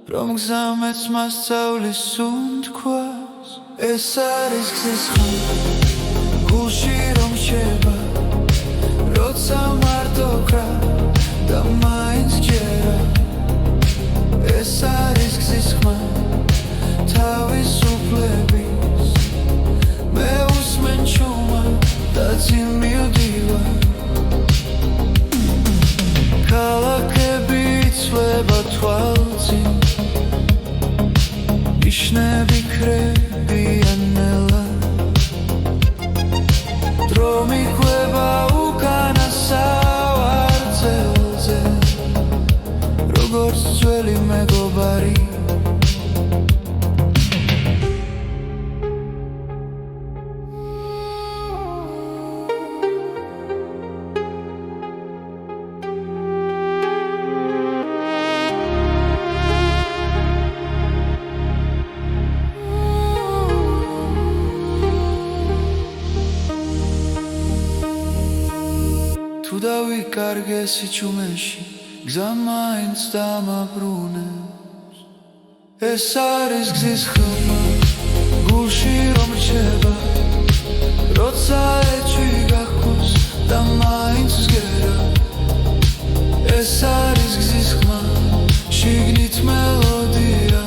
რომ გზამეც მასწავლის სუნთქვას ეს არის გზის ხმა გულში რომ შეება როცა მარტო გრა და მაინც ჯერა ეს არის გზის ხმა თავისუფლების მე უსმენ ჩუმა და წინ მივდივარ ქალაქები იცვლება თვალწინ ნიშნები ქრებიან ნელა დრო მიყვება უკანასავარწელზე როგორც ძველი მეგობარი თუ დავიკარგე სიჩუმეში გზა მაინც დამაბრუნებს ეს არის გზის ხმა გულში რომ რჩება როცა ეჭვი გაჰქონს და მაინც მსგერა ეს არის გზის ხმა შიგნით მელოდია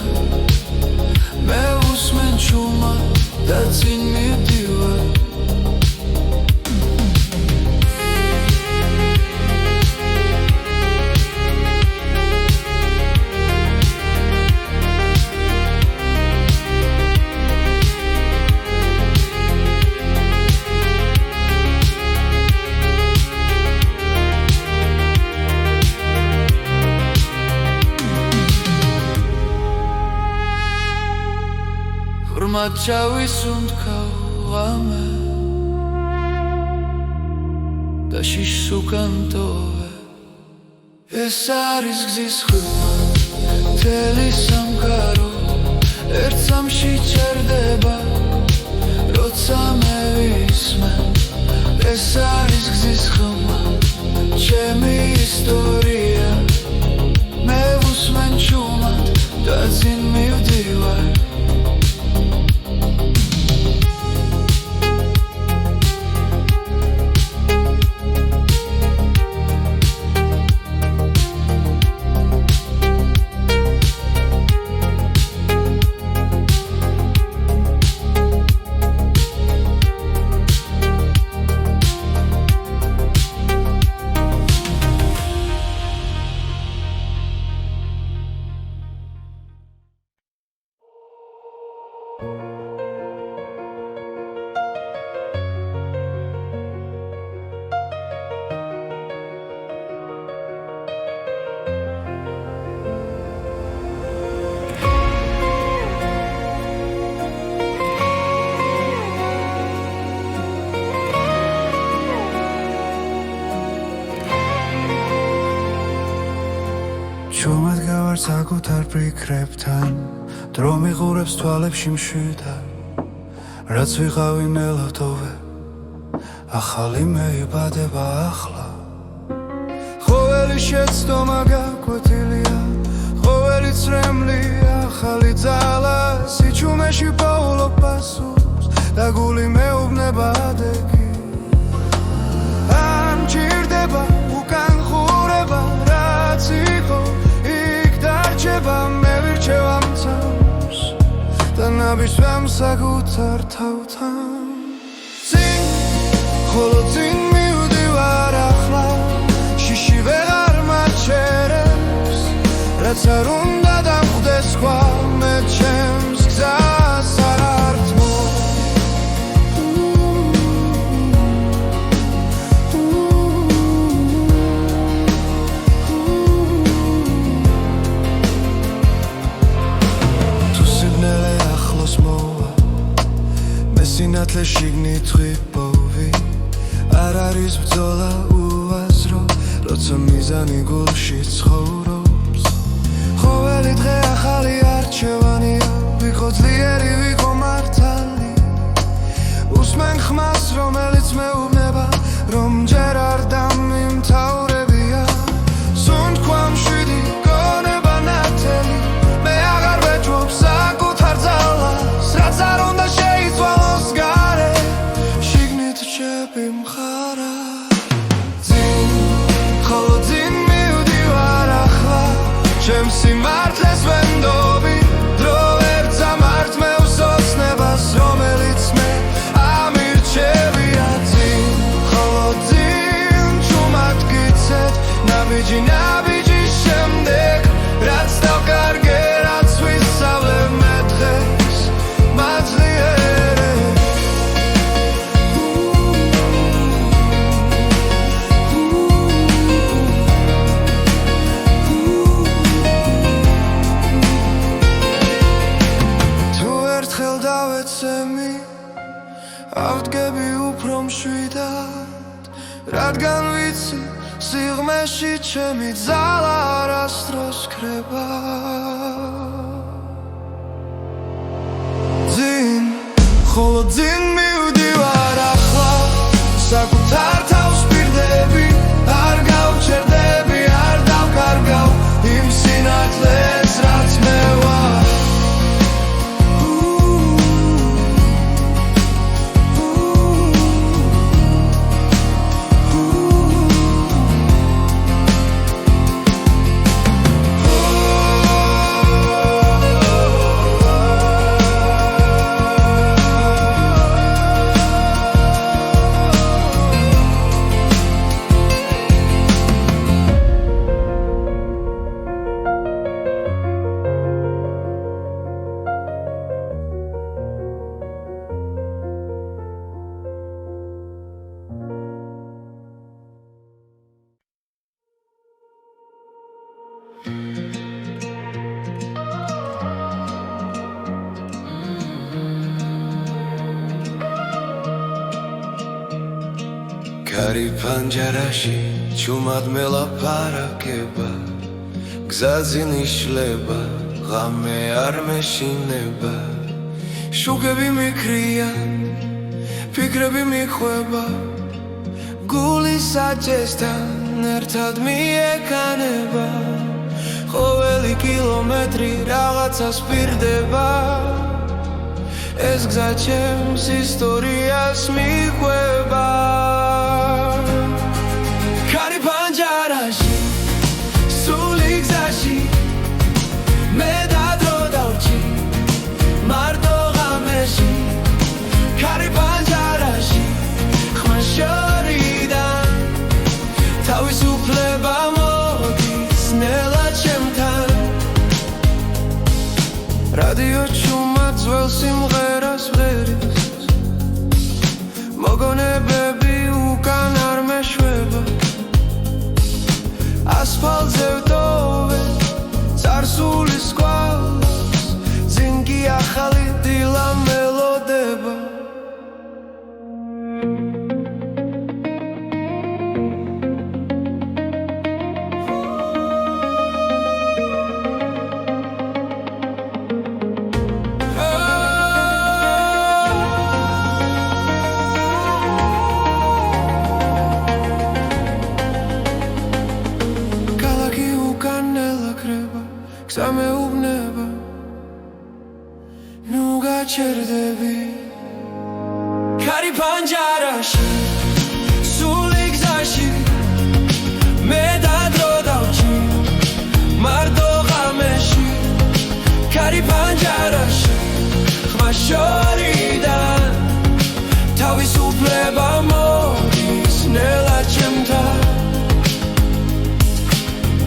მე უსმენ ჩუმა და წინ მივდივარ ხმად ჩავისუნთქავ ამე და შიშს უკან ტოვე ეს არის გზის ხმა მთელი სამყარო ერთ სამში ჩერდება როცა მე ვისმენ ეს არის გზის ხმა ჩემი ისტორია მე უსმენ ჩუმად და წინ მივდივარ ჩუმად გავარ საკუთარ ფიქრებთან დრო მიყურებს თვალებში მშვიდად რაც ვიყავი ნელავტოვე ახალი მე იბადება ახლა ყოველი შეცდომა გაკვეთილია ყოველი წრემლი ახალი ძალა სიჩუმეში პოულობ პასუხს და გული მეუბნება ადეგი ამ ჭირდება უკან ხურება რაც იყო მე ვირჩევ ამ თავს და ნაბიჯვამ საკუთარ თავთან წინ ხოლო წინ მივდივარ ახლა შიში ვეღარ მაჩერებს რაც არ უნდა დამხვდეს სხვა მე ჩემს გზას არ ართმო სინათლე შიგნით ღვიპოვი არ არის ბრძოლა უაზრო როცა მიზანი გულში ცხოვრობს ყოველი დღე ახალი არჩევანია ვიყო ძლიერი ვიყო მართალი უსმენ ხმას რომელიც მეუბნება რომ ჯერ არ დამიმთავრებია სუნთქვა მშვიდი გონება ნათელი მე ჭრები მხარა წინ ხოლო წინ მივდივარ ახლა ჩემს სიმართლეს ვენდობი დრო ვერ წამართმევს ოცნებას რომელიც მე ამირჩევია წინ ხოლო წინ ჩუმად გიცეთ ნაბიჯი ნაბიჯის შემდეგ რაც დავკარგე რაც ვისწავლე მე დღეს მაძლიერე თუ ერთხელ დავეცემი ავდგები უფრო მშვიდად რადგან ვიცი სიღმეში ჩემი ძალა არასდროს ქრება ძინ ხოლო ძინ მივდივარ ახლა საკუთარ თავს პირდები არ გავჩერდები არ დავკარგავ იმ სინათლეს რაც მე ვარ კარი პანჯარაში ჩუმად მელაპარაკება გზაზე ნიშლება ღამე არ მეშინება შუქები მიქრიან ფიქრები მიხვება გული საჭესთან ერთად მიეკანება ყოველი კილომეტრი რაღაცას პირდება ეს გზა ჩემს ისტორიას მიყვება კარი პანჯარაში სული გზაში მე დადრო დავჭი მარტო ღამეში კარი პანჯარაში ხმა შორიდან თავისუფლება მოდის ნელა ჩემთან რადიო ჩუმად ძველ სიმღერას ვღერის მოგონებები უკან არ მეშვება ასფალტზე ვტოვე წარსულის კვალს წინ კი ახალი დილა მელოდება სამეუბნება ნუ გაჩერდები კარი პანჯარაში სული გზაში მე დადრო დავჭი მარტო ღამეში კარი პანჯარაში ხმა შორიდან თავისუფლება მოდის ნელა ჩემთან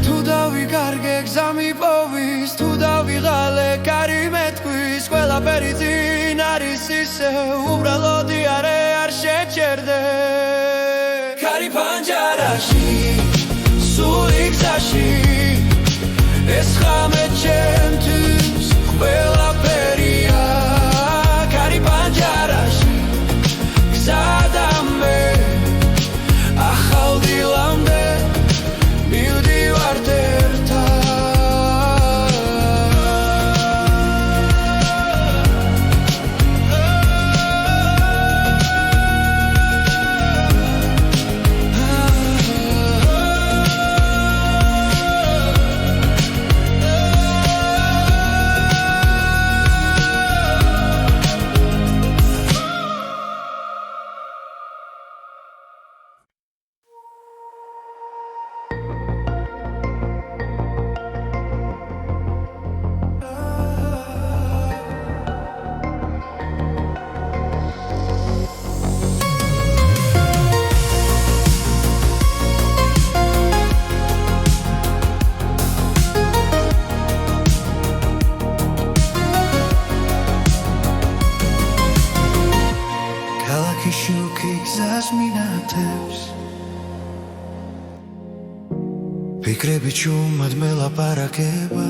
თუ დავიკარგე გზა მიპოვის თუ დავიღალე კარი მეთქვის ყველაფერი წინ არის ისე უბრალოდი არ შეჩერდე კარი პანჯარაში სული გზაში ეს ღამე ჩემთვის ყველაფერია კარი პანჯარაში გზადა მე ახალ დილამდე მივდივართ ერთად ჭირებს ფიქრები ჩუმად მელაპარაკება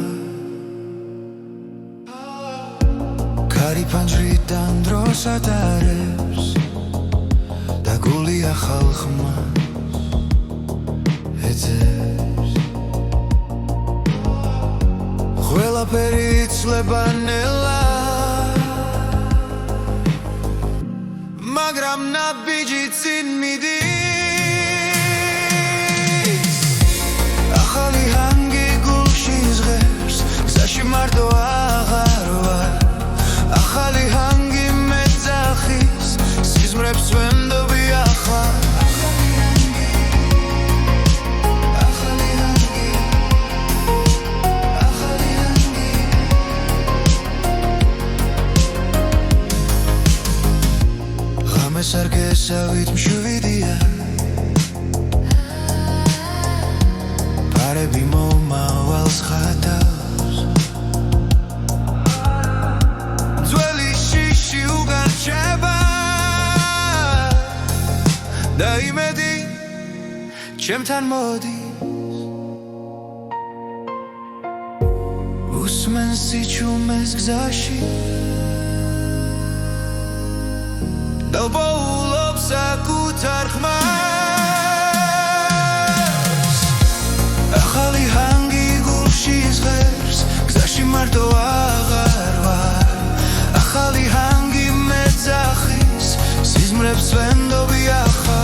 კარი ფანჯრიდან დროს ატარებს და გული ახალ ხმას ეძებს ყველაფერი იცლება ნელა მაგრამ ნაბიჯი წინ მიდის ახალი ჰანგი გულში ზღერს გზაში მარტო აღარ ვარ ახალი ჰანგი მეძახის სიზმრებს ვენდობი ახლა სარგესავით მშვიდია პარები მომავალს ხატავს ძველი შიში უგარჩება და იმედი ჩემთან მოდის უსმენს სიჩუმეს გზაში დავბოულობს საკუთარ ხმას ახალი ჰანგი გულში ზღერს გზაში მარტო აღარ ვარ ახალი ჰანგი მეძახის სიზმრებს ვენდობი ახლა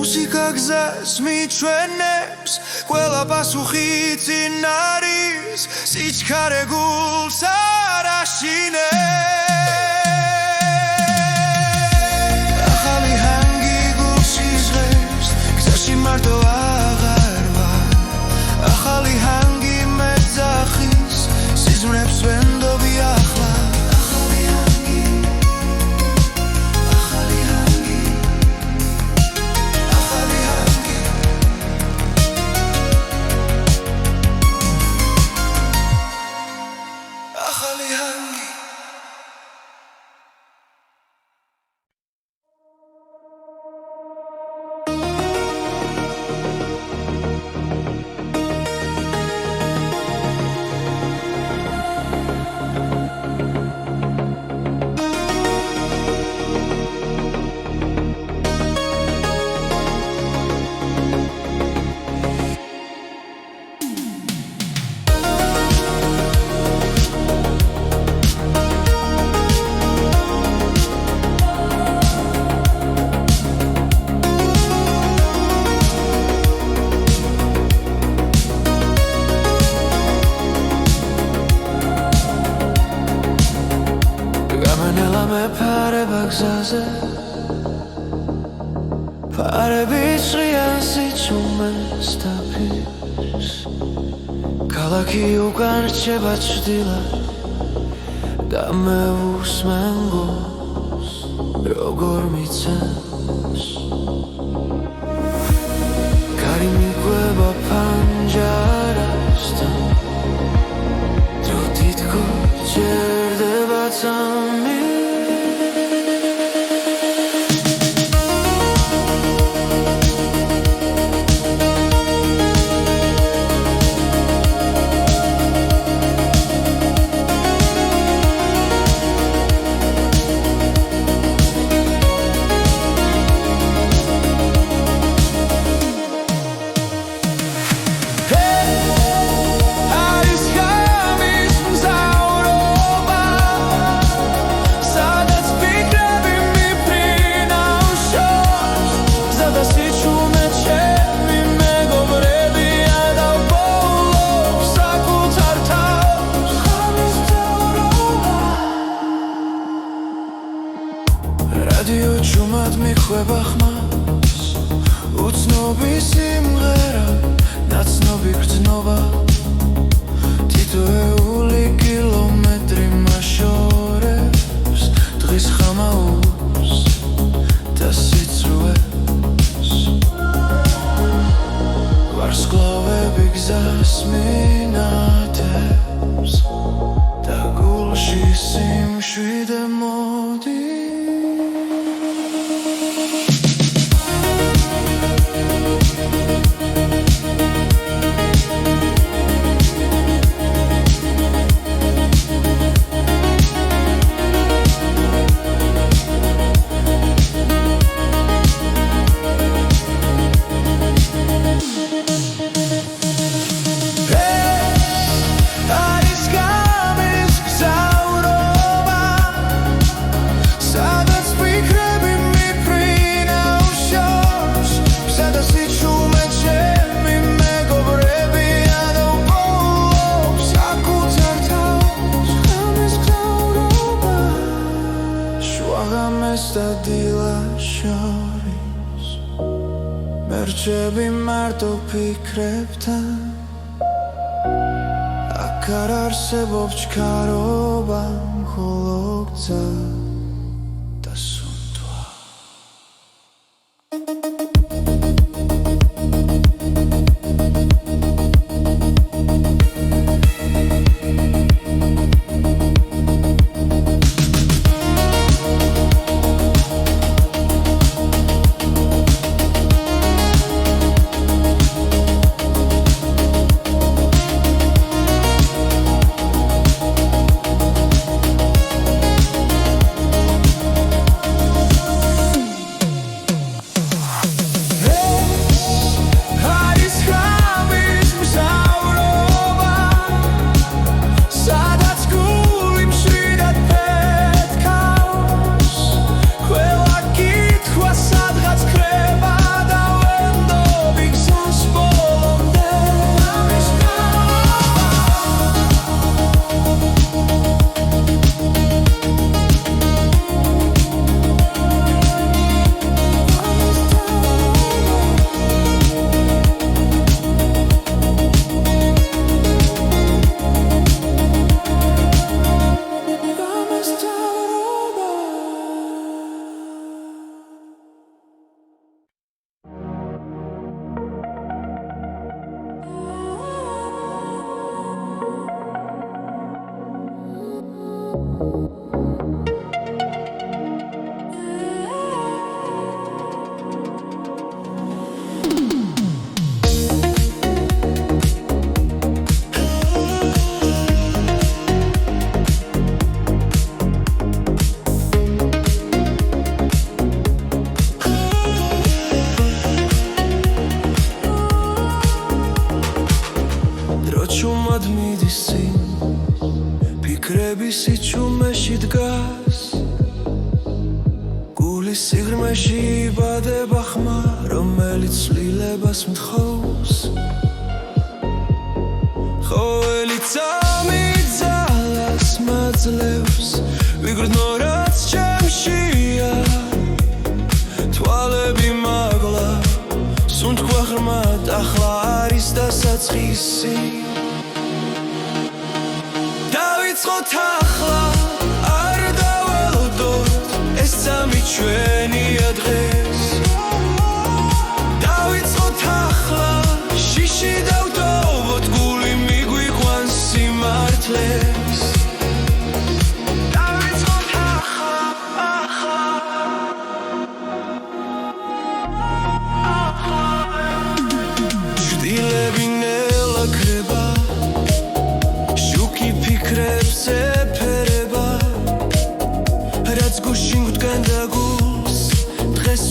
მუსიკა გზას მიჩვენებს ყველა პასუხი წინ არის სიჩქარე გულს არ აშინებს ახალი ჰანგი გულში ზღერს გზაში მარტო აღარ ვარ ახალი ჰანგი მეძახის სიზმრებს ვენდობი ახლა პარები ჭრიან სიჩუმეს დაფის ქალაქი უკან რჩება ჭრდილად და მე უსმენ გულს როგორ მიცემს კარი მიგვება ფანჯარასთან დრო თითქოს ჭერდება წამი მიხვება ხმას უცნობი სიმღერა ნაცნობი გრძნობა თითოეული კილომეტრი მაშორებს დღის ხამაურს და სიცრუეს გზას მინათებს და გულში სიმშვიდე მოდი მერჩები მარტო ფიქრებთან აქ არ არსებობს ჩქარობა მხოლო გზა და სუნთვა ფიქრების სიჩუმეში დგას გულის სიღრმეში იბადება ხმა რომელიც ცვლილებას მთხოვს ყოველი წამი ძალას მაძლევს ვიგრძნო რაც ჩემშია თვალები მაგლა სუნთქვა ღრმად ახლა არის დასაწყისი დავიწყოთ ახლა არ დაველოდოთ ეს წამი ჩვენია დღეს დავიწყოთ ახლა შიში დავტოვოთ გული მიგვიყვანს სიმართლეს დავიწყოთ ახლა ჭრილები ნელა ქრება ფიქრებს ეფერება რაც გუშინ გვდგანდა გულს დღეს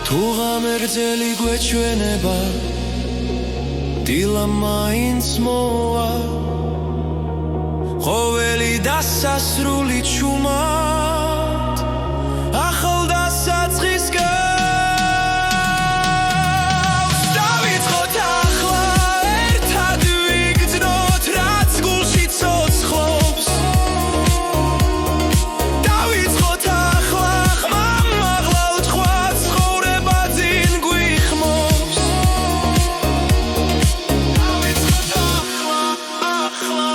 თუ ღამერთელი გვეჩვენება დილა მაინც მოვა ყოველი დასასრული ჩუმად ახლდა საწყის გავს დავიწყოთ ახლა ერთად ვიგრძნოთ რაც გულში ცოცხლობს დავიწყოთ ახლა ხმამაღლა ვთქვა ცხოვრება ძინ გვიხმობს დავიწყოთ ახლა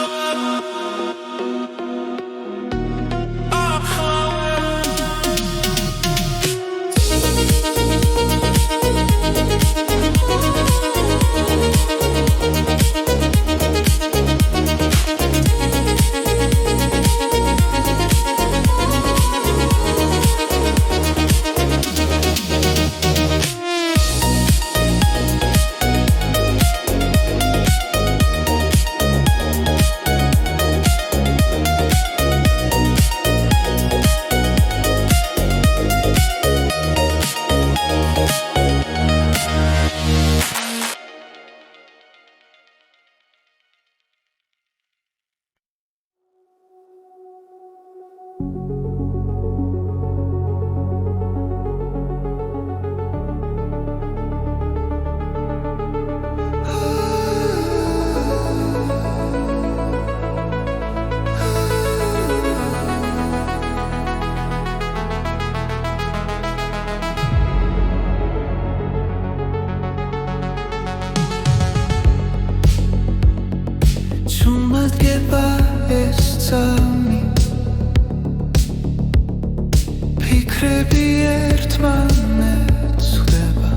ფიქრები ერთმანეთს ხვდება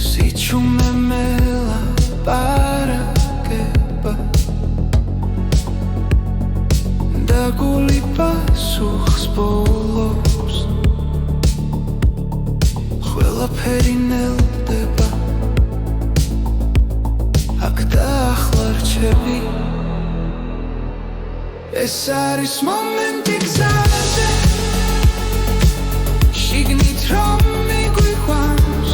სიჩუმე მელაპარაკება და გული პასუხს ბოლობს ყველაფერი ნელდება აქ და ახლა რჩები ეს არის მომენტი გზაზე შიგნით რომ მიგვიყვანს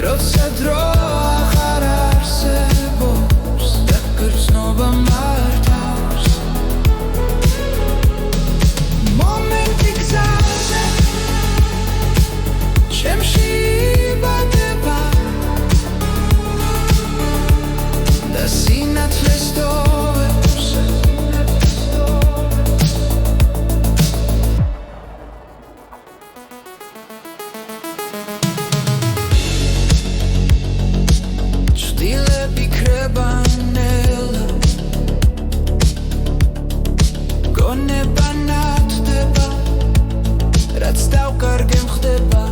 როცა დრო აღარ არსებობს და გრძნობა მართავს მომენტი გზაზე ჩემში იბადება და სინათლეს დოვებს ჭდილები ქრებანელა გონება ნათდება რაც დავკარგე მხდება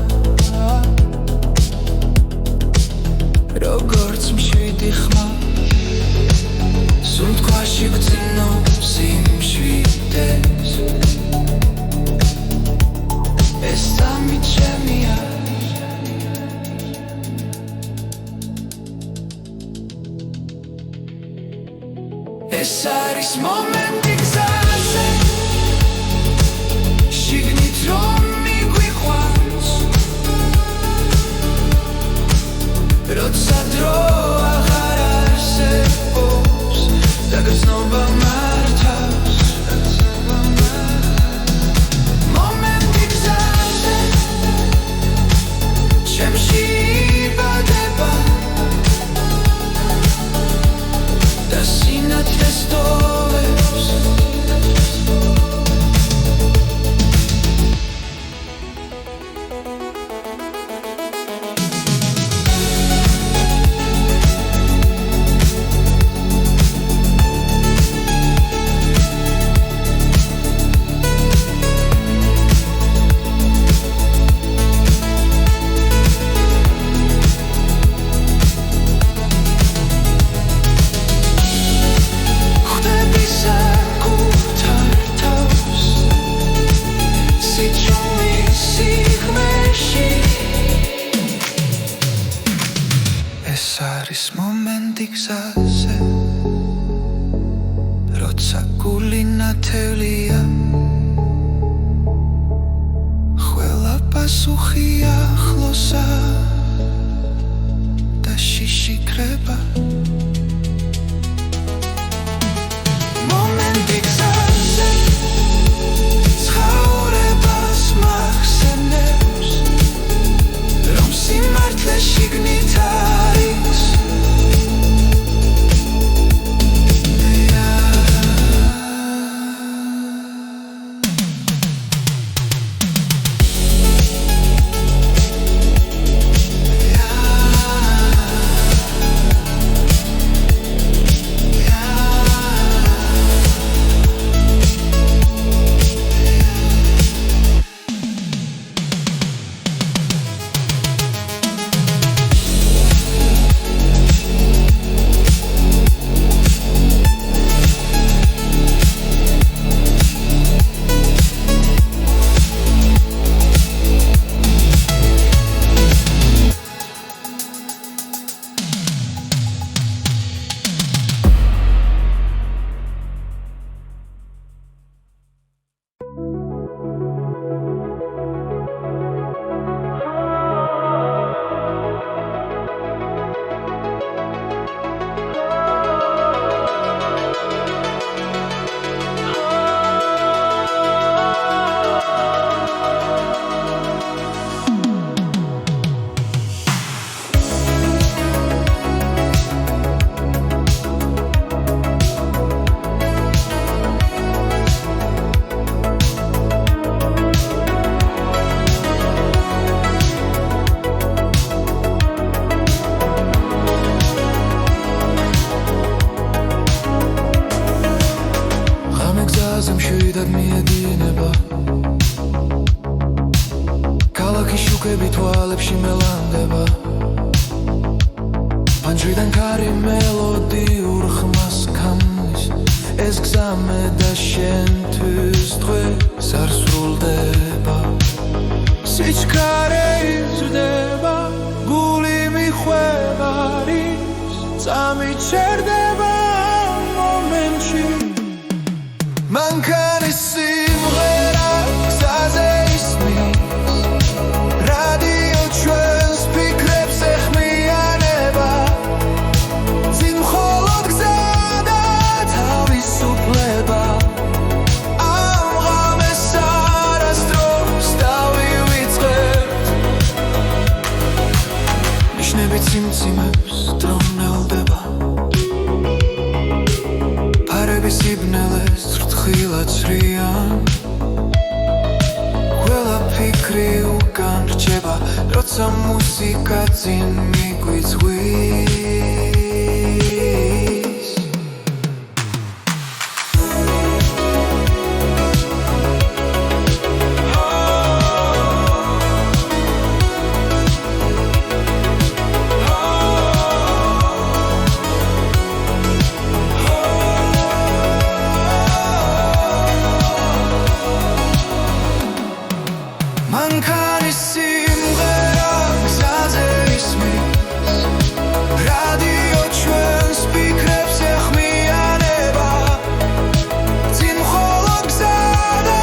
როგორც მშვიდი ხმა სულ თქვაში გძნობს იმშვიდეს ეს სამი ჩემია ეს არის მომენტი გზაზე შიგნით რომ მიგვიყვანს როცა დრო აღარ არსებობს და გრძნობა მართავს მომენტი გზაზე ჩემში იბადება და სინათლეს დოვებს არის მომენტი გზაზე როცა გული ნათელია პასუხი ახლოსა და შიშიკრება მომენტი გზაზე ცხოვრებას მახსენებს რომ სიმართლე შიგნით არის მშვიდად მიედინება ქალაქის შუქები თვალებში მელანდება პანჯრიდან ქარი მელოდიურ ხმას ქმნის ეს გზამე და შენთვის დღეს არ სრულდება სიჩქარე იზრდება გული მიხვევა რის წამიჩერდება მომენტში მანქანის სიმღერა გზაზე ისმის რადიო ჩვენს ფიქრებს ეხმიანება წინ მხოლოდ გზა და თავისუფლება ამ ღამეს არასდროს დავივიწყებთ ნიშნები ციმციმებს დრონელდება ფარები სიბნელეს თხილად ცრიან ყველა ფიქრი უკან რჩება როცა მუსიკა წინ მიგვიწვის მანქანის სიმღერა გზაზე ისმის რადიო ჩვენს ფიქრებს ეხმიანება წინ მხოლოდ გზა და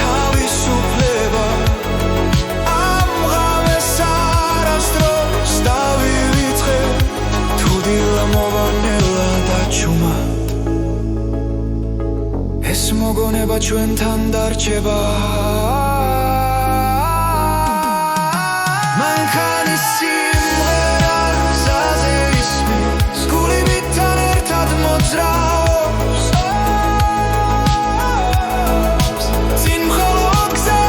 თავისუფლება ამ ღამეს არასდროს დავივიწყებთ თუ დილა მოვანელა დაჩუმა ეს მოგონება ჩვენთან დარჩება მანქანის სიმღერა გზაზე ისმის გული მითთან ერთად მოძრაობს წინ მხოლოდ გზა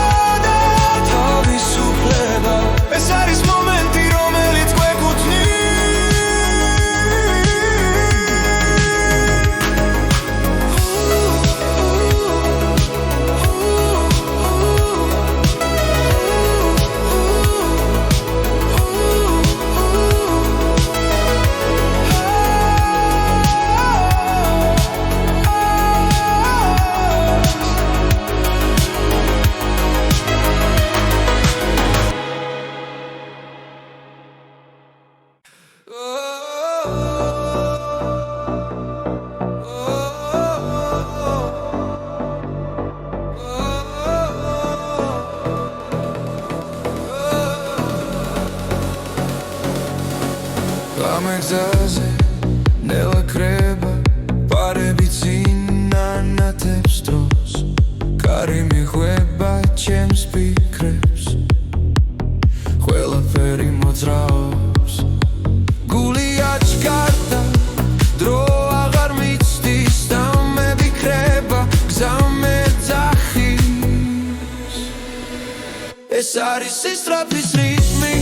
და თავისუფლება ეს არის მომენტი რომელიც გვეკუთვნის გამეგზაზე ნელა კრება პარები წინ ანათებს დროს კარი მიღვება ჩემს ფიქრებს ყველაფერი მოძრაობს გული აჩქარდა დრო აღარ მიცდის და მევიქრება გზა მეძახის ეს არის სისწრაფის რიტმი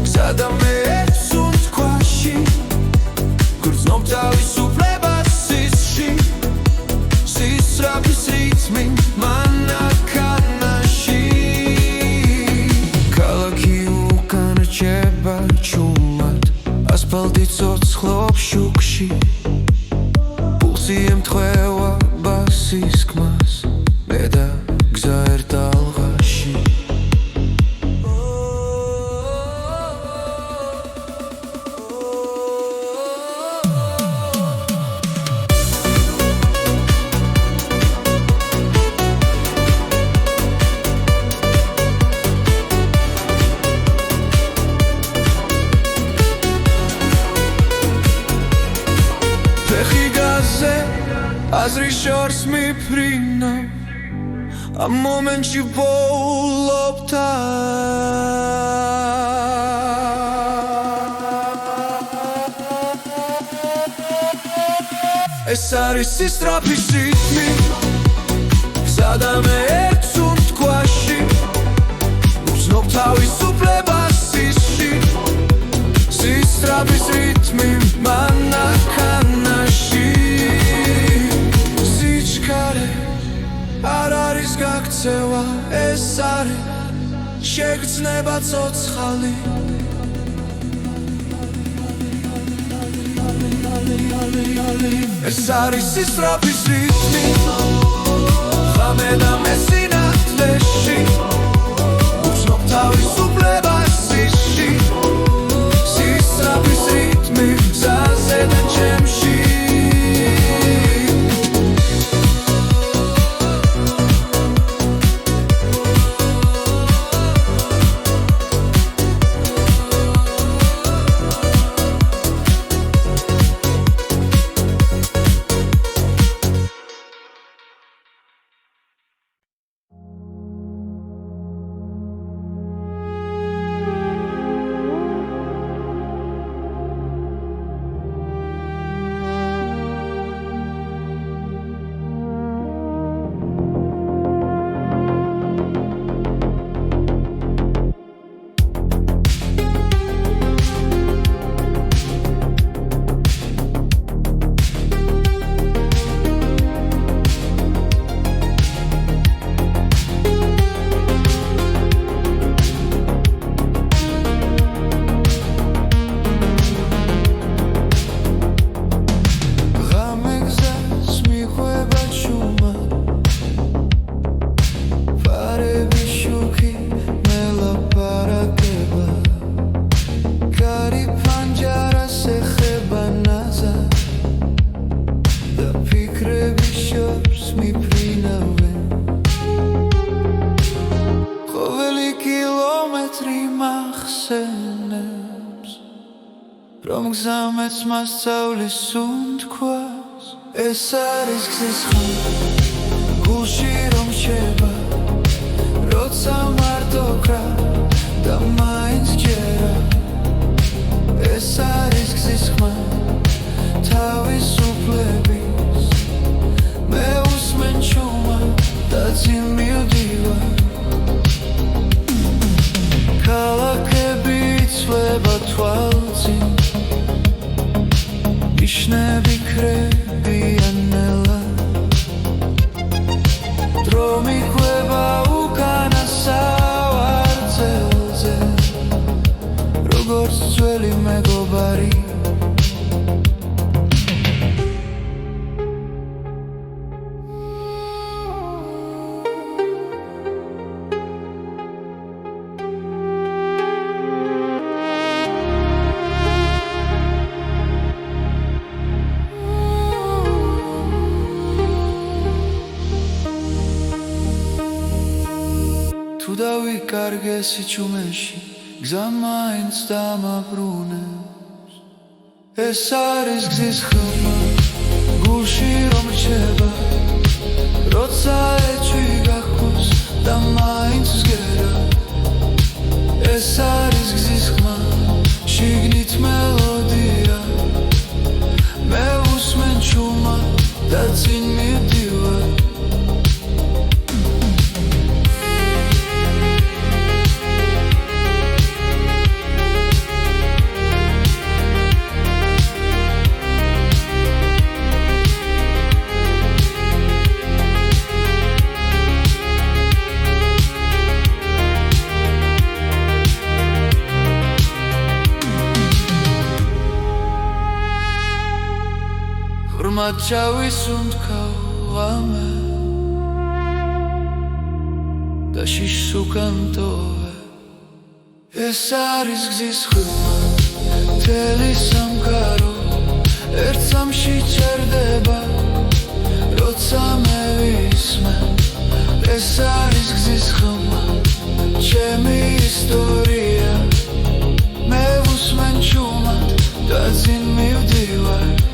გზა და მე სუნთქვაში გრძნობ თავისუფლებას სისში სისწრაფის რიტმი მანქანაში ქალაქი უკან რჩება ჩუმად ასფალტი ცოცხლობს შუქში პულსი ემთხვევა ბასის ხმას მე და გზა ერთ ალღაში აზრი შორს მიფრინო ამ მომენტში ვოულობ ეს არის სისწრაფის რიტმი გზა და მე სუნთქვაში გრძნობ თავისუფლებას სისში სისწრაფის რიტმი მანქანაში არ არის გაქცევა ეს არის შეგრძნება ცოცხალი ეს არის სისწრაფის რიტმი ღამე და მე სინათლეში გრძნობ თავისუფლებას სისში სისწრაფის რიტმი გზაზე და ჩემში რომ გზამეც მასწავლის სუნთქვას ეს არის გზის ხმა გულში რომ შეება როცა მარტო კრა და მაინც ჯერა ეს არის გზის ხმა თავისუფლების მე უსმენ ჩუმა და წინ მივდივარ ქალაქები იცვლება თვალწინ ნიშნები ქრებიან ნელა დრო მიყვება უკანასავარწელზე როგორც ძველი მეგობარი თუ დავიკარგე სიჩუმეში გზა მაინც დამაბრუნებს ეს არის გზის ხმა გულში რომ რჩება როცა ეჭვი გაქვს და მაინც ვსგერა ეს არის გზის ხმა შიგნით მელოდია მე უსმენ ჩუმად და წინ მივდივარ ღრმად ჩავისუნთქავ ამე და შიშს უკან ტოვე ეს არის გზის ხმა მთელი სამყარო ერთ სამში ჩერდება როცა მე ვისმენ ეს არის გზის ხმა ჩემი ისტორია მე ვუსმენ ჩუმად და წინ მივდივარ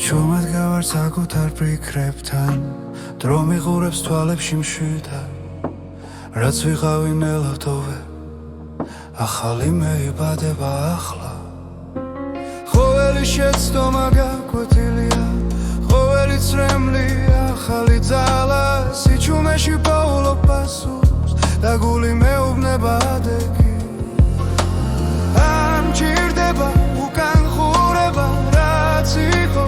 ჩუმად გავარ საკუთარ ფიქრებთან დრო მიყურებს თვალებში მშვიდად რაც ვიყავი ნელავდოვე ახალი მე იბადება ახლა ყოველი შეცდომა გაკვეთილია ყოველი წრემლი ახალი ძალა სიჩუმეში პოულობ პასუხს და გული მეუბნება ადეგი ამ ჭირდება უკან ხურება რაც იყო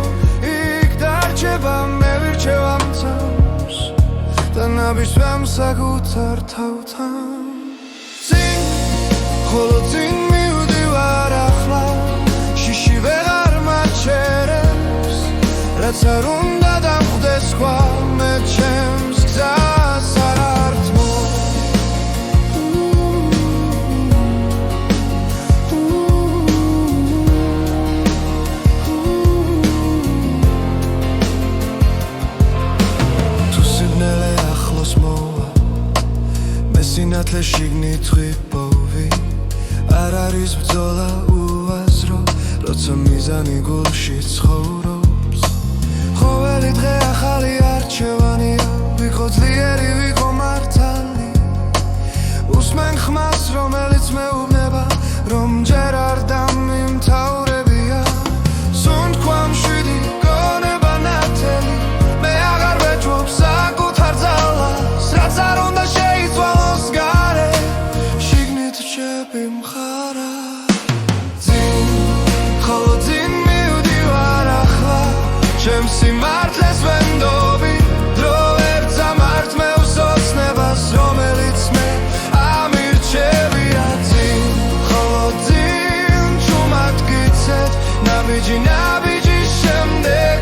მე ვირჩევ ამ თავს და ნაბიჯვამ საკუთარ თავთან წინ ხოლო წინ მივდივარ ახლა შიში ვეღარ მაჩერებს რაც არ უნდა დამხვდეს სხვა მე ჩემს გზას არ ართმო სინათლე შიგნით ღვიპოვი არ არის ბრძოლა უაზრო როცა მიზანი გულში ცხოვრობს ყოველი დღე ახალი არჩევანია ვიყო ძლიერი ვიყო მართალი უსმენ ხმას რომელიც მეუბნება რომ ჯერ არ დამიმთავრებია სუნთქვა მშვიდი გონება ნათელი მე აღარ ვეჭვობ საკუთარ ძალას რაც არ უნდა შეიცვალოს გარე შიგნით რჩები მხარა წინ ხოლო წინ მივდივარ ახლა ჩემს სიმართლეს ვენდობი დრო ვერ წამართ მე უსოცნებას რომელიც მე ამირჩევია წინ ხოლო წინ ჩუმად გიცეთ ნაბიჯი ნაბიჯის შემდეგ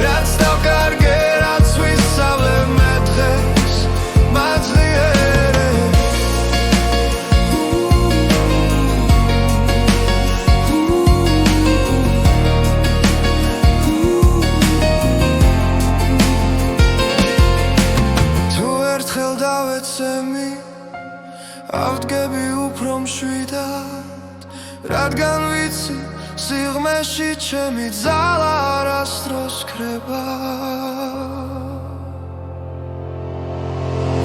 რაც დავკარგე რაც ვისწავლე მე დღეს ავდგები უფრო მშვიდად რადგან ვიცი სიღრმეში ჩემი ძალა არასდროს ქრება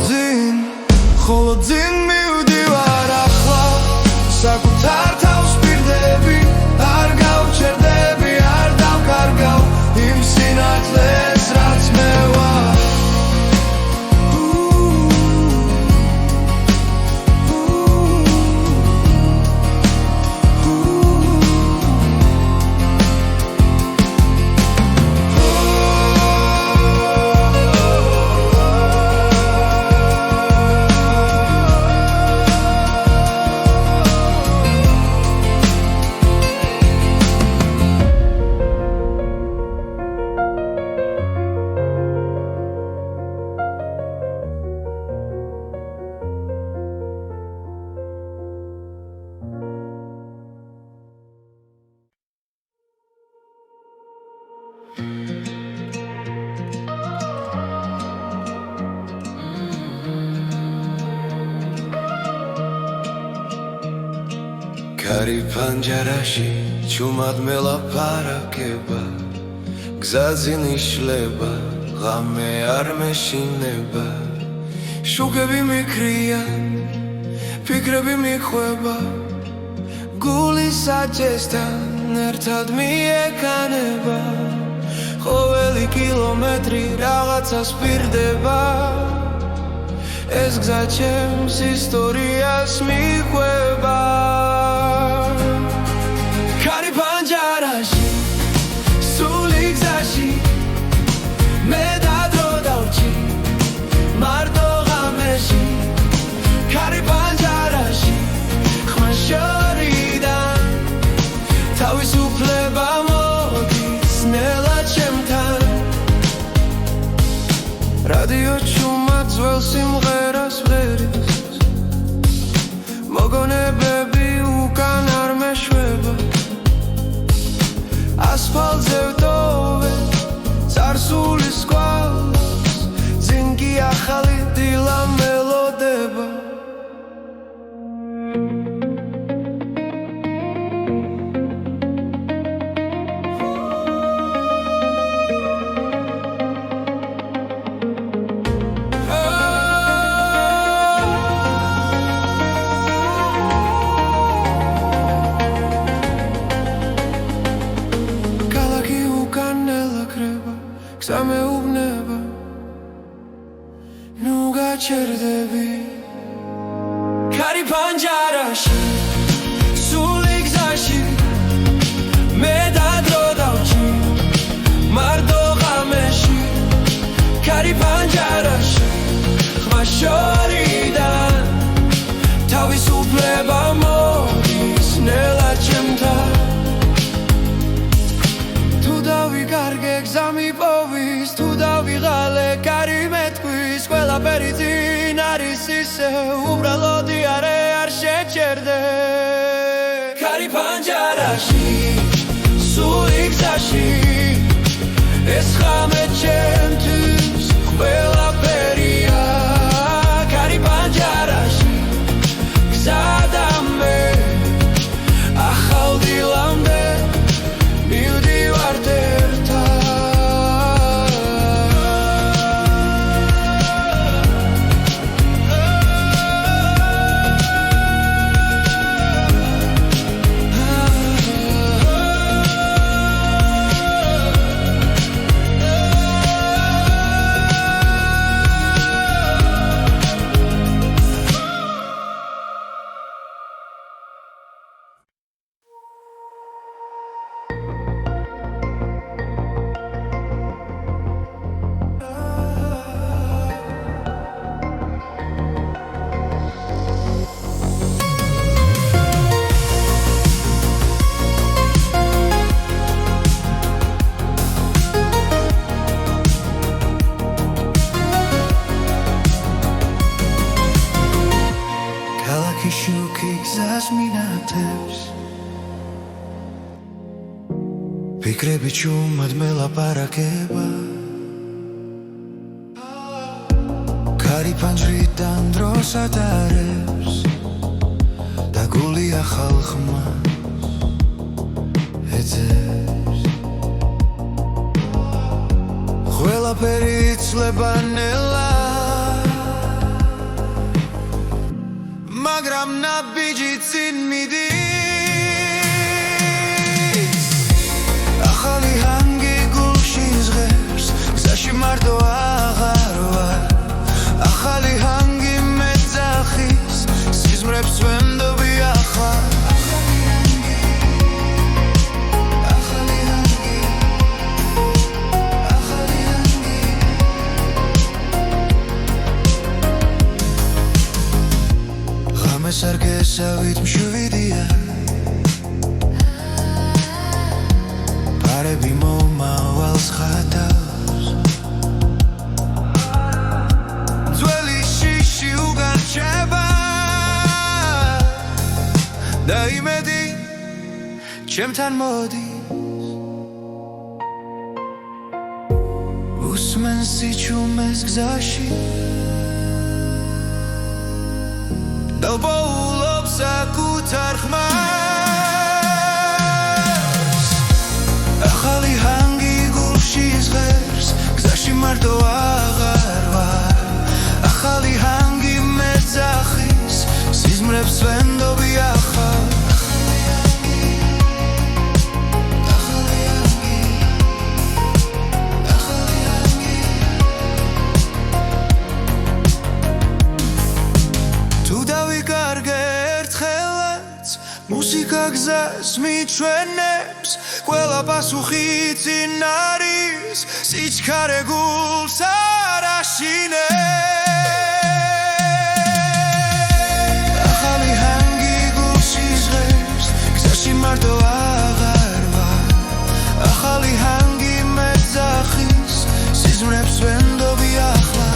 ძინ ხოლო ძინ მივდივარ ახლა საკუთარ თავს პირდები არ გავჩერდები არ დავკარგავ იმ სინათლეს რაც მე ვარ კარი პანჯარაში ჩუმად მელაპარაკება გზაზე ნიშლება ღამე არ მეშინება შუქები მიქრიან ფიქრები მიხვება გული საჭესთან ერთად მიეკანება ყოველი კილომეტრი რაღაცას პირდება ეს გზა ჩემს ისტორიას მიყვება კარი პანჯარაში სული გზაში მე და დრო დავჭი მარტო ღამეში კარი პანჯარაში ხმა შორიდან თავისუფლება მოდის ნელა ჩემთან რადიო ჩუმად ძველ სიმღერას ვღერის მოგონებები უკან არ მეშვება ასფალტზე ვტოვე წარსულის სკვალას წინ კი ახალი დილა მელოდება გზა მეუბნება ნუ გაჩერდები კარი პანჯარაში სული გზაში მე და დრო დავჭი მარტო ღამეში კარი პანჯარაში ხმა შორიდან თავისუფლება მოდის ნელა ჩემთან თუ დავიკარგე გზა მიპოვის თუ დავიღალე კარი მეთქვის ყველაფერი წინ არის ისე უბრალოდი არ შეჩერდე კარი პანჯარაში სული გზაში ეს ღამე ჩემთვის ყველაფერია კარი პანჯარაში გზა და მე ახალ დილამდე მივდივართ ერთად ფიქრები ჩუმად მელაპარაკება კარი პანჯრიდან დროს ატარებს და გული ახალ ხმას ეძებს ყველაფერი იცლება ნელა მაგრამ ნაბიჯი წინ მიდის ახალი ჰანგი გულში ზღერს გზაში მარტო აღარ ვარ ახალი ჰანგი მეძახის სიზმრებს ვენდობი ახალ ღამეს არ გესავით მშვიდია პარები მომავალს ხატავს ძველი შიში უგარჩება და იმედი ჩემთან მოდის უსმენს სიჩუმეს გზაში და ბოულობს საკუთარ ხმას სიზმრებს ვენდობი ახალ თუ დავიკარგე ერთხელაც მუსიკა გზას მიჩვენებს ყველა პასუხი წინ არის სიჩქარე გულს არ აშინებს ახალი ჰანგი გულს იზღებს გზაში მარტო აღარ ვარ ახალი ჰანგი მეძახის სიზმრებს ვენდობი ახლა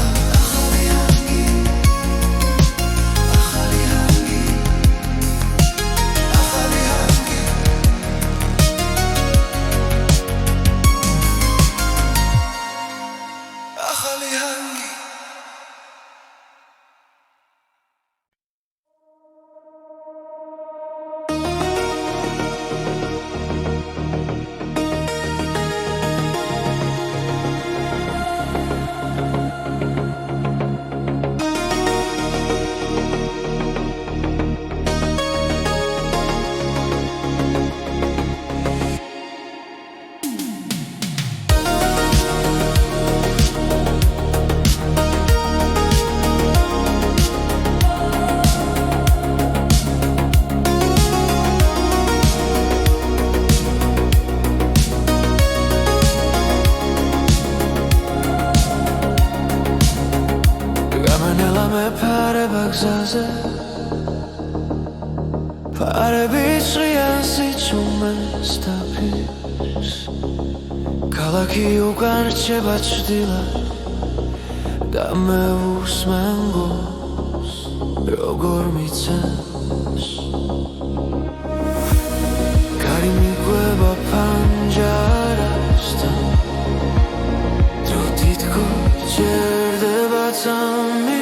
ფარები ჭრიან სიჩუმეს დაფის ქალაქი უკან რჩება ჭრდილად და მე უსმენ გულს როგორ მიცემს კარი მიგვება ფანჯარასთან დრო თითქოს ჭერდება წამი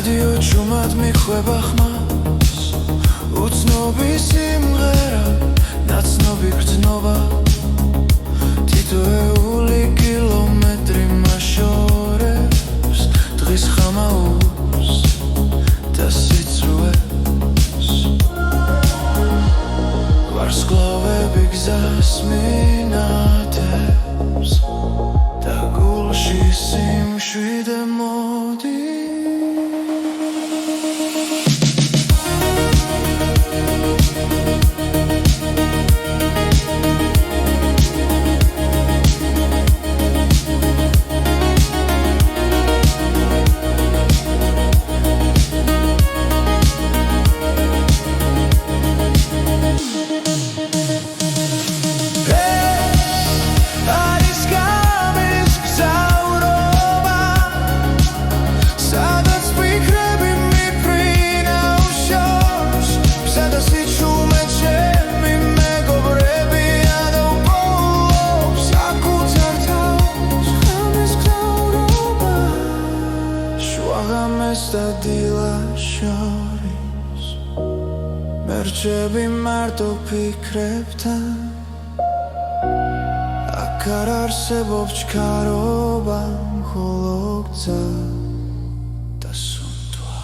რადიო ჩუმად მიხვება ხმას უცნობის სიმღერა ნაცნობი გრძნობა თითოეული კილომეტრი მაშორებს დღის ხამაურს და სიცრუეს ვარსკვლავები გზას მინათებს და გულში სიმშვიდე მოდის მერჩები მარტო ფიქრებთან აქ არ არსებობს ჩქარობა მხოლო გზა და სუნთვა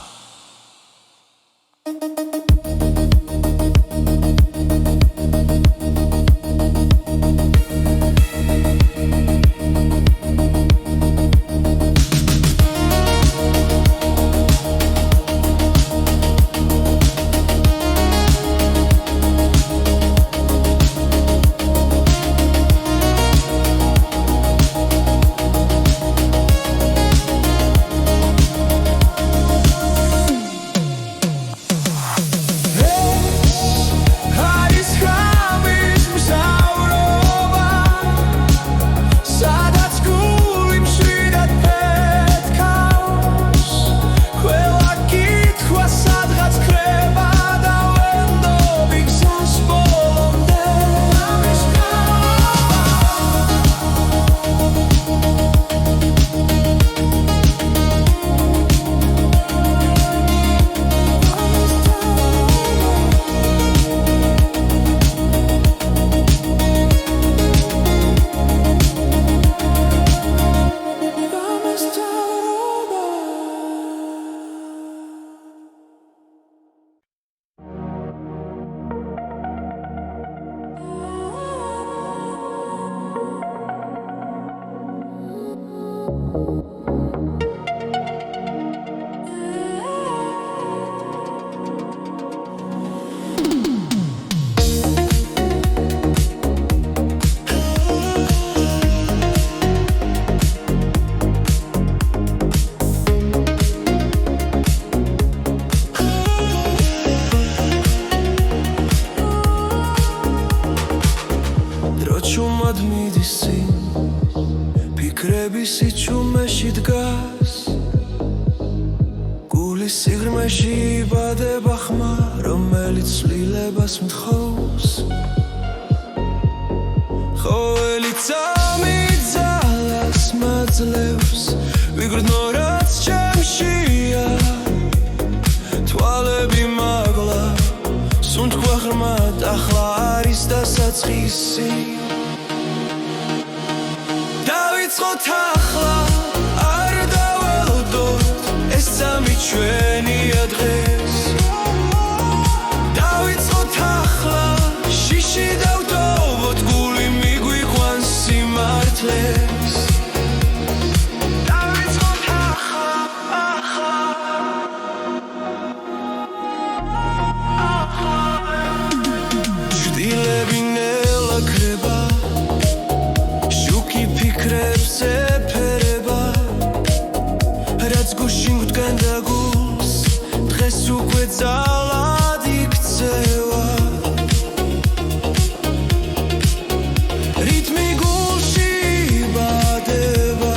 სიჩუმეში დგას გულის სიღრმეში იბადება ხმა რომელიც ცვლილებას მთხოვს ყოველი წამი ძალას მაძლევს ვიგრძნო რაც ჩემშია თვალები მაგლა სუნთქვა ღრმად ახლა არის დასაწყისი დავიწყოთ ახლა არ დაველოდოთ ეს სამი ჩვენია დღეს დავიწყოთ ახლა შიში დავტოვოთ გული მიგვიყვანს სიმართლეს დავიწყოთ ახლა ჭრილები ნელა ქრება ფიქრებს ეფერება რაც გუშინ გვდგენდა გულს დღეს უკვე ძალად იქცევა რითმი გულში იბადება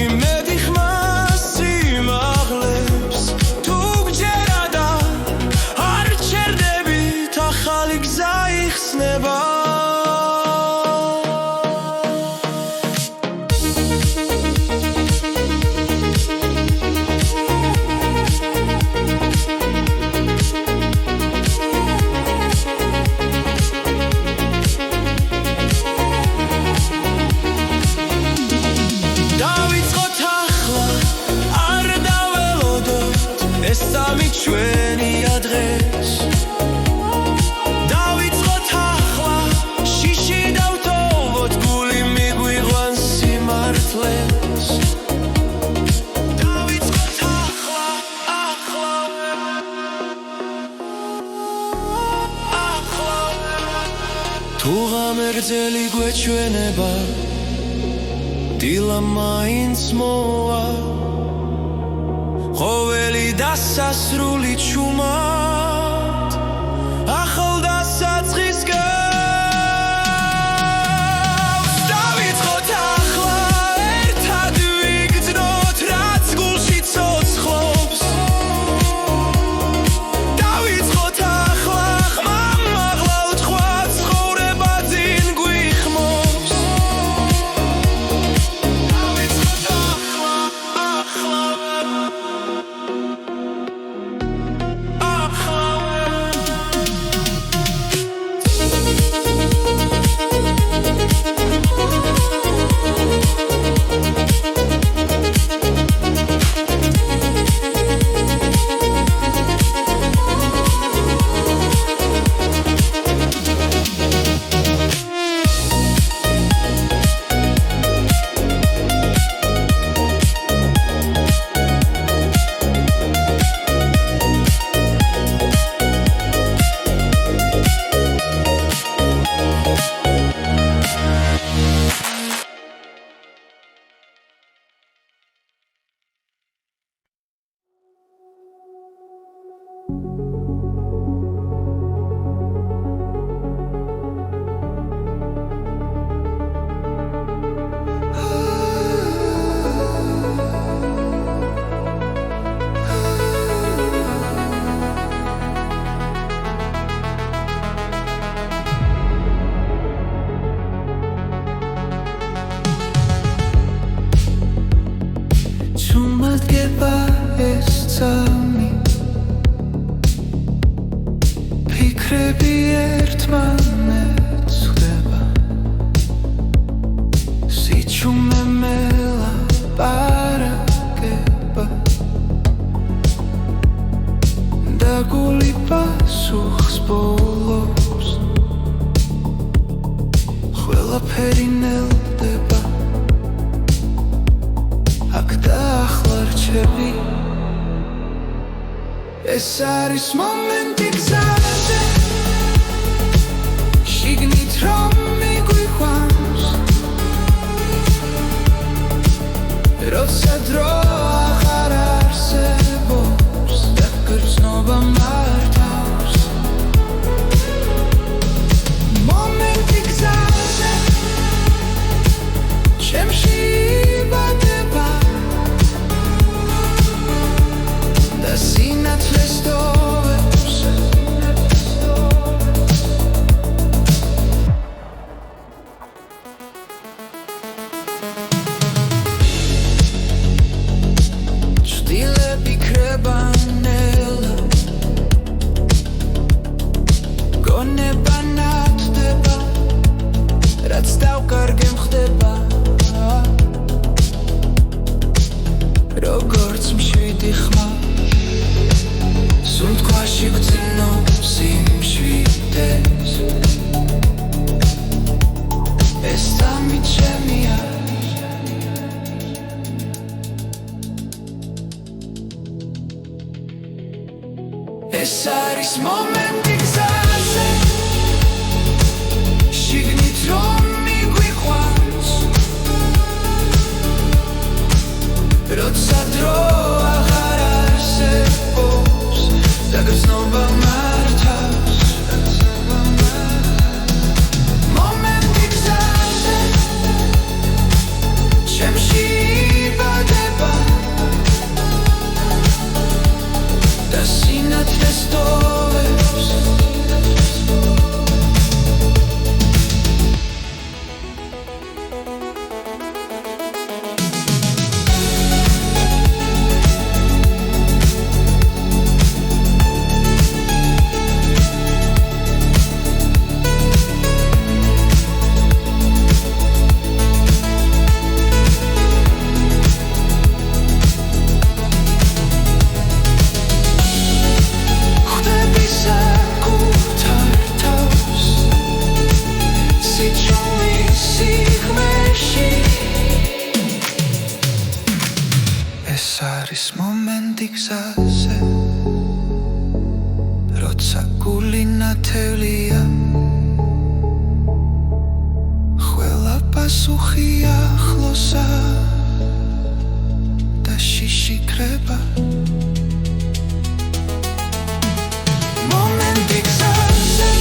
იმედი ხმას სიმაღლებს თუ გჯერა და არ ჩერდებით ახალი გზა იხსნება სამი ჩვენია დღეს დავიწყოთ ახლა შიში დავტოვოთ გული მიგვიყვანს სიმართლეს დავიწყოთ ახლა თუ ღამერձელი გვეჩვენება დილა მაინც მოვა ყოველი დასასრული ჩუმად ახალ დასაწყის გავს დავიწყოთ ახლა ერთად ვიგრძნოთ რაც გულში ცოცხლობს დავიწყოთ ახლა ხმამ მაღლა უთქვა ცხოვრება წინ გვიხმობს დავიწყოთ ახლა ფიქრები ერთმანეთს ხვდება სიჩუმე მელაპარაკება და გული პასუხს ბოლობს ყველაფერი ნელდება ხდები ეს არის მომენტი გზაზე შიგნით რომ მიგვიყვანს როცა დრო აღარ არსებობს და გრძნობა მართავს მომენტი გზაზე ჩემში იბადება და სინათლეს ტოვებს ჭდილები ქრებანელა გონება ნათდება რაც დავკარგე მხდება როგორც მშვიდი ხმა სულ თქვაში გძნობს იმშვიდეს ეს თამი ჩემია ეს არის მომენტი გზაზე შიგნით რომ მიგვიყვანს როცა დრო აღარ არსებობს და გრძნობა მართავს მომენტი გზაზე ჩემში იბადება და სინათლეს ტოვებს ეს არის მომენტი გზაზე როცა გული ნათელია ყველა პასუხი ახლოსა და შიში ქრება მომენტი გზაზე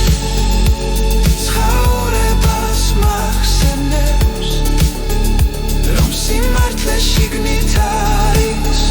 ცხოვრებას მახსენებს რომ სიმართლე შიგნით არის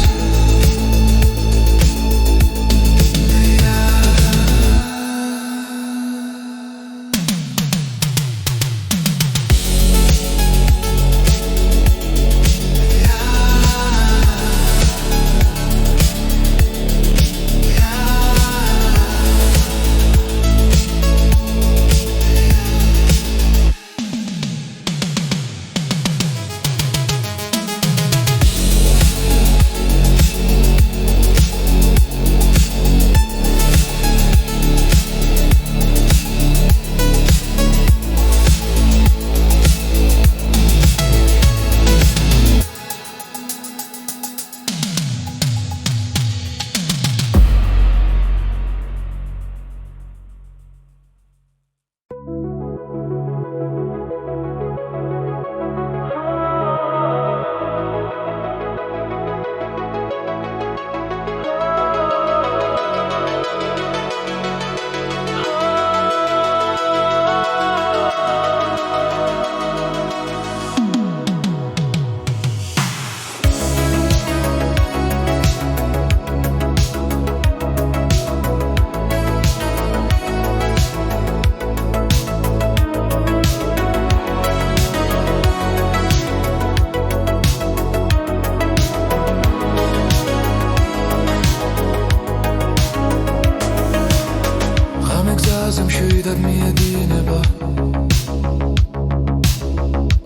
მშვიდად მიედინება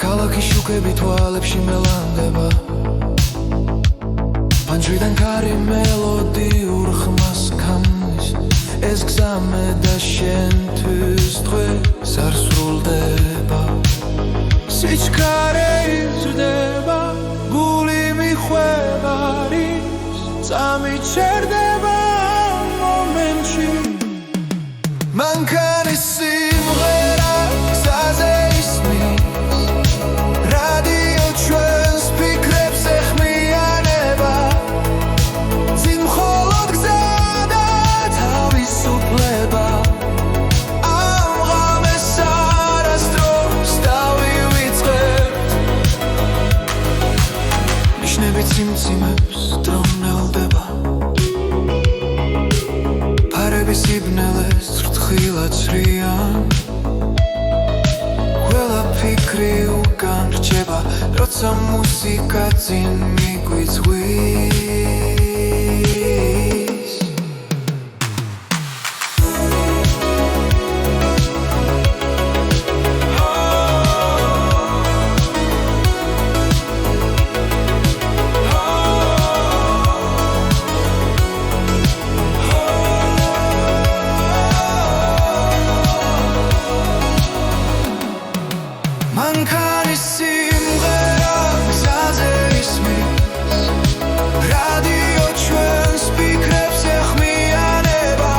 ქალაქის შუქები თვალებში მელანდება პანჯრიდან ქარი მელოდიურ ხმას ქმნის ეს გზამე და შენთვის დღეს არ სრულდება სიჩქარე იზრდება გული მიხვევარი სამიჩერდება მომენტში მანქანის სიმღერა გზაზე ისმის რადიო ჩვენს ფიქრებს ეხმიანება წინ მხოლოდ გზა და თავისუფლება ამ ღამეს არასდროს დავივიწყებთ ნიშნები ციმციმებს დრონელდება სიბნელეს რთხილად ცრიან ყველა ფიქრი უკან რჩება როცა მუსიკა წინ მიგვიწვის მანქანის სიმღერა გზაზე ისმის რადიო ჩვენს ფიქრებს ეხმიანება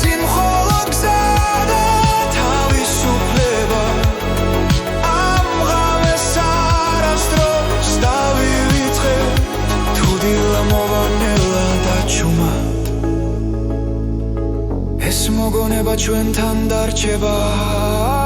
წინ მხოლოდ გზა და თავისუფლება ამ ღამეს არასდროს დავივიწყებთ თუ დილა მოვანელა დაჩუმა ეს მოგონება ჩვენთან დარჩება